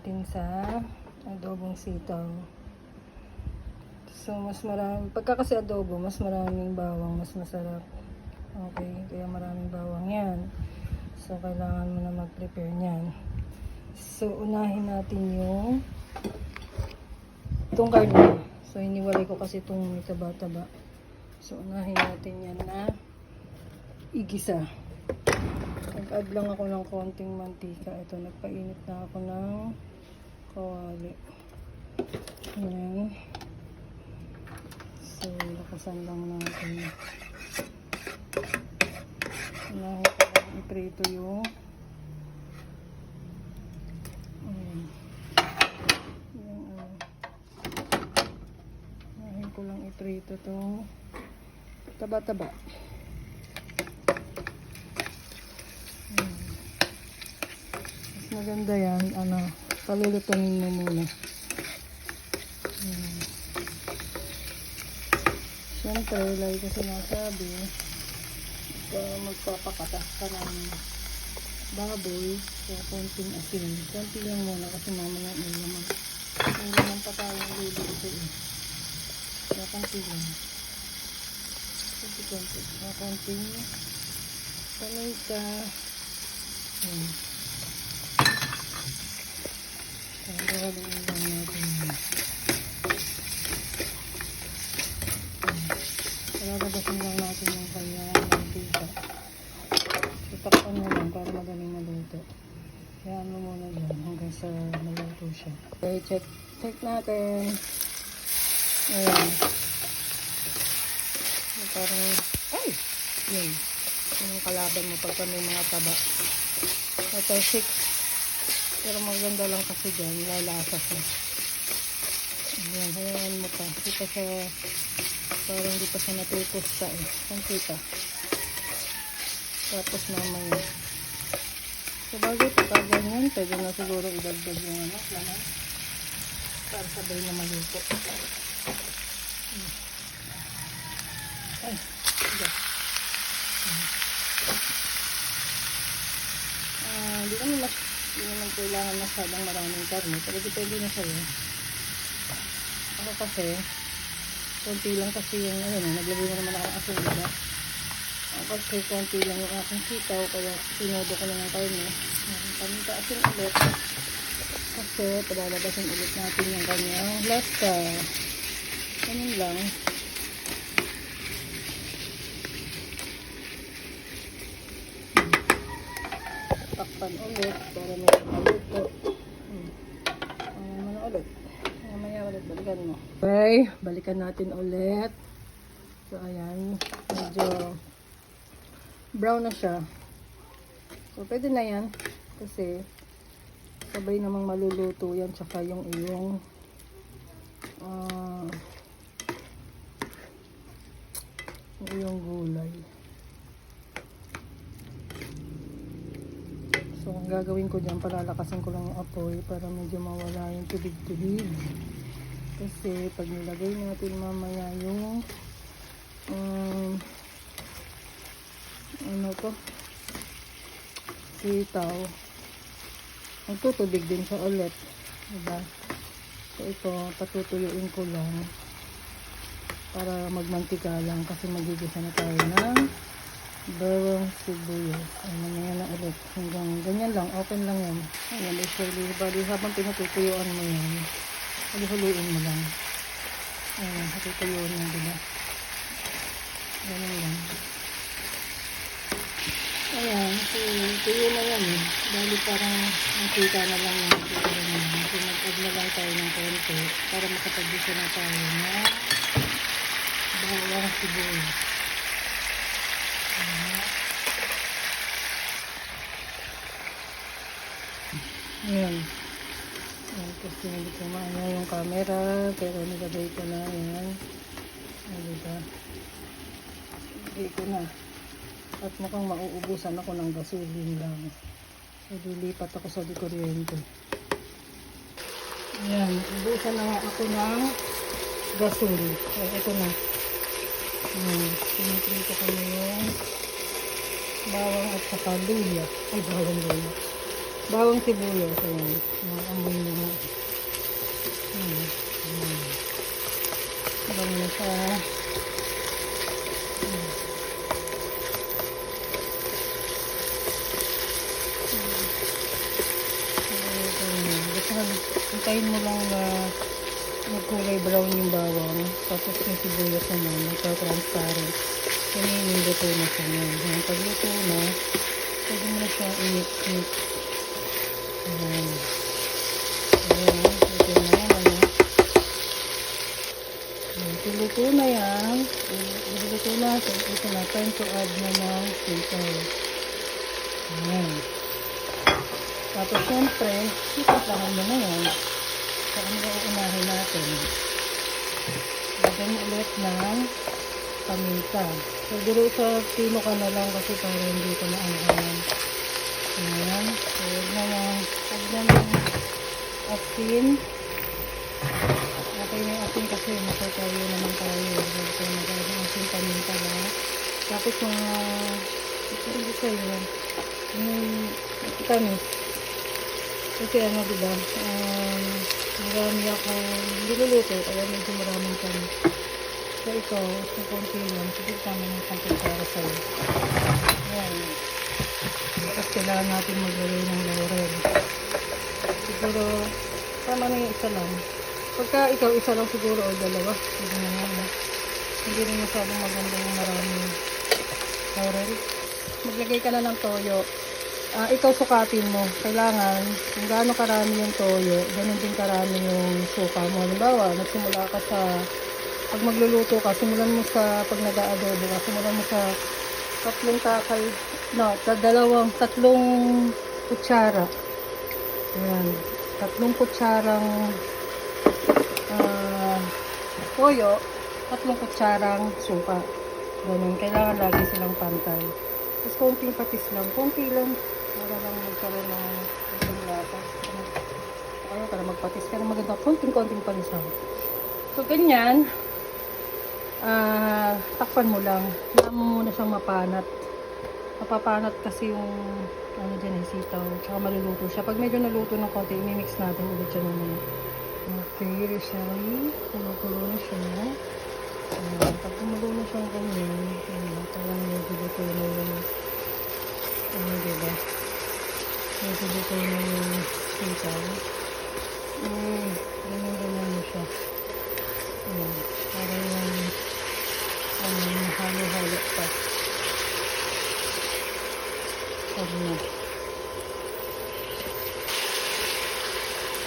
natin sa adobong sitaw. So, mas marami. Pagka kasi adobo, mas maraming bawang, mas masarap. Okay, kaya maraming bawang yan. So, kailangan mo na mag-prepare niyan. So, unahin natin yung itong karne. So, hiniwalay ko kasi itong may taba-taba. So, unahin natin yan na igisa. Nag-add lang ako ng konting mantika. Ito, nagpainit na ako ng kawali. Ayan. So, lakasan lang natin. Unahin ko lang iprito yung unahin ko lang iprito itong taba-taba. Mas maganda yan, palulutunin mo muna. Siyempre, lagi ko sinasabi, magpapakatas ka ng baboy, kaya konting asin. Konti lang muna kasi mamaya may naman. May naman pa tayong luluto eh. Kaya konti lang. Konti. Kaya konting paminta. Ayan. Kaya haluin lang natin yun. Lalabasin lang natin yung kanyang mantika. Itakpan mo lang para magaling maluto. Kaya ano muna dyan hanggang sa maluto siya. Okay, check natin. Ayan. Parang, ay! Yun. Yung kalaban mo pagka may mga taba. Ito, 6. Pero maganda lang kasi dyan. Lalasas mo. Ayan, hayaan mo pa. Hindi pa siya, parang hindi pa siya natutusta eh. Kung kita. Tapos mamaya. So, bagay pagka ganyan, pwede na siguro idagdag yung laman. Para sabay na maluto. Ay, sige. Hindi naman kailangan masyadong maraming karne. Pero depende na sa'yo. Ako kasi, konti lang kasi yung, naglagay na naman ako ng asin, diba? Ako kasi konti lang yung aking sitaw, kaya sinodo ko na ng karne. Paminta asin ulit. Kasi, palalabasin ulit natin yung kanyang lasa. Ganun lang. Takpan ulit para may maluto. Ano ulit? Mamaya ulit, balikan mo. Okay, balikan natin ulit. So, ayan. Medyo brown na siya. So, pwede na yan. Kasi, sabay namang maluluto yan. Tsaka yung iyong gulay. So, ang gagawin ko dyan, palalakasin ko lang yung apoy para medyo mawala yung tubig-tubig. Kasi, pag nilagay natin mamaya yung sitaw, magtutubig din siya ulit. Diba? So, ito, patutuyuin ko lang para magmantika lang kasi magigisa na tayo ng bawang sibuyas. Mamaya na ulit. Hanggang ganyan lang. Open lang yan. Ayan, usually, bali habang pinatutuyuan mo yan, huluin mo lang. Ayan, hatutuyuan mo, diba? Ganyan lang. Ayan, tuyo na yan eh. Bali parang mantika na lang yan. Pinag-add na lang tayo ng konti para makapag-gisa na tayo na bawang sibuyas. Ayan. Ayan, kasi hindi ko maano yung camera, pero nilagay ko na. Ayan. Ayan, diba? Nilagay ko na. At mukhang mauubusan ako ng gasolin lang. So, dilipat ako sa kuryente. Ayan, ubusan na nga ako ng gasol. Ayan, ito na. Piniprito ko na yung bawang at saka luya. Ay, bawang luya. Bawang sibuyas. Ayan. Mga amoy na nga. Ayan. Ayan. Bango na siya. Ayan. Hintayin mo lang na magkulay brown yung bawang. Tapos yung sibuyas naman, magka-transparent. Kaninin luto na siya ngayon. Pag luto na, pwede mo na siya i-mix. Ayan. Ayan. Luto na yan. Ano? Ayan. Luto na yan. Luto na. So, ito na. Time to add na ng sitaw. Ayan. Tapos syempre, ipatlangan mo na yan. So, ano ba uunahin natin? Lagyan ulit ng paminta. So, duro sa pino ka na lang kasi para hindi ka maangahan. Ayan. So, huwag na ng asin. Okay na yung asin kasi masatayo naman tayo. Huwag tayo magagawin asin paminta lang. Tapos mga hindi kayo yung tamis. Kasi ano diba, marami ako niluluto, kaya medyo maraming kami. So ito, sa konti lang, siguro tama ng konti para sa'yo. Ayan. Tapos kailangan natin maglagay ng laurel. Siguro, tama na yung isa lang. Pagka ikaw isa lang siguro o dalawa, hindi na nga. Hindi rin masyadong maganda yung maraming laurel. Maglagay ka na ng toyo. Ikaw sukatin mo. Kailangan, kung gaano karami yung toyo, ganun din karami yung suka mo. Halimbawa, nagsimula ka sa, pag magluluto ka, simulan mo sa, pag nag-aadobo ka, simulan mo sa tatlong kutsara. Ayan. 3 kutsarang toyo, 3 kutsarang suka. Ganun. Kailangan lagi silang pantay. Tapos konting patis lang. Konti lang. Para lang magkaroon ng isang lata. Para magpatis ka na maganda. Konting-konting patis lang. So, ganyan. Takpan mo lang. Kailangan mo muna siyang mapanat. Mapapanat kasi yung ano dyan, sitaw. Tsaka maluluto siya. Pag medyo naluto ng konti, imimix natin ulit siya naman. Okay, Rizali. Kumukulo na siya. Pag kumulo na siyang ganyan, parang medyo luto na yung diba? Medyo luto na yung sitaw. Ganyan mo siya. Parang yung halo-halo pa. Sabi na.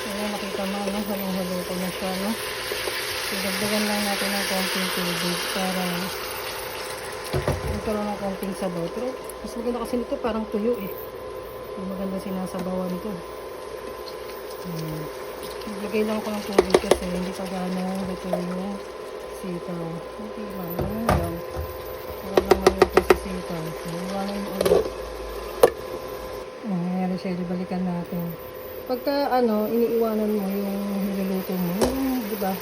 Ayan, nakita mo, no? Halo-halo ko na siya, no? Dagdagan lang natin ng konting tubig para magkaroon ng konting sabaw. Pero mas maganda kasi nito parang tuyo eh. Maganda sinasabawan ito. Naglagay lang ako ng tubig kasi hindi pa gano'ng luto yung sitaw. Okay lang. Ganun lang. Para lang maluto sa sitaw. Iwanan mo ulit. Ayan siya. Balikan natin. Pagka iniiwanan mo yung niluluto mo. Diba?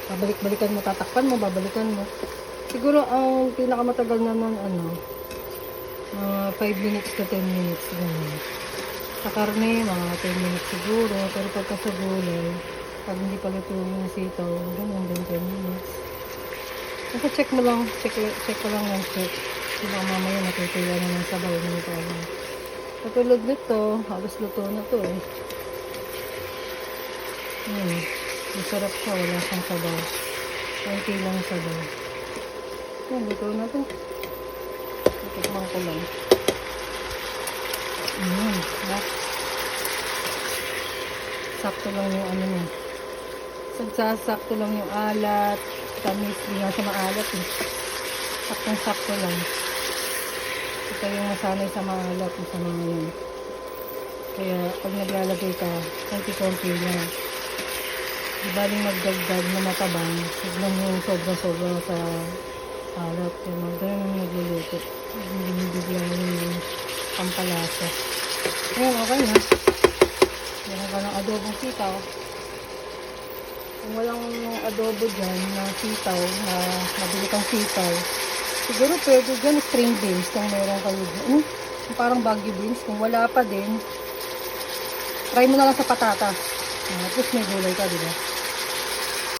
Babalik-balikan mo, tatakpan mo, babalikan mo. Siguro ang pinakamatagal naman mga 5 minutes to 10 minutes. Ganun. Sa karne, mga 10 minutes siguro. Pero pagka sa gulay, pag hindi pa luto yung sitaw, ganun din 10 minutes. Kasi check mo lang, check ko lang ng check. Diba mamaya natutuya na ng sabaw nito. Katulad nito, halos luto na to eh. Masarap siya, wala siyang sabaw. Konti lang sabaw. Yan, luto na to. Tikman ko lang. Sakto lang yung niya. Sagsasakto lang yung alat. Tamis, hindi nga siya maalat eh. Saktong-sakto lang. Ito yung masanay sa maalat. Masanay yun. Kaya pag naglalagay ka, konti-konti lang. Di baling magdagdag na matabang, huwag lang yung sobra-sobra sa alat. Ganyan yung nagluluto. Hindi lang yung pampalasa. Ayan, okay na. Meron ka ng adobong sitaw. Kung walang adobo dyan na sitaw, na nabili kang sitaw, siguro pwede dyan string beans kung meron kayo dyan. Parang baggy beans. Kung wala pa din, Try mo na lang sa patatas. At least may gulay ka, di ba?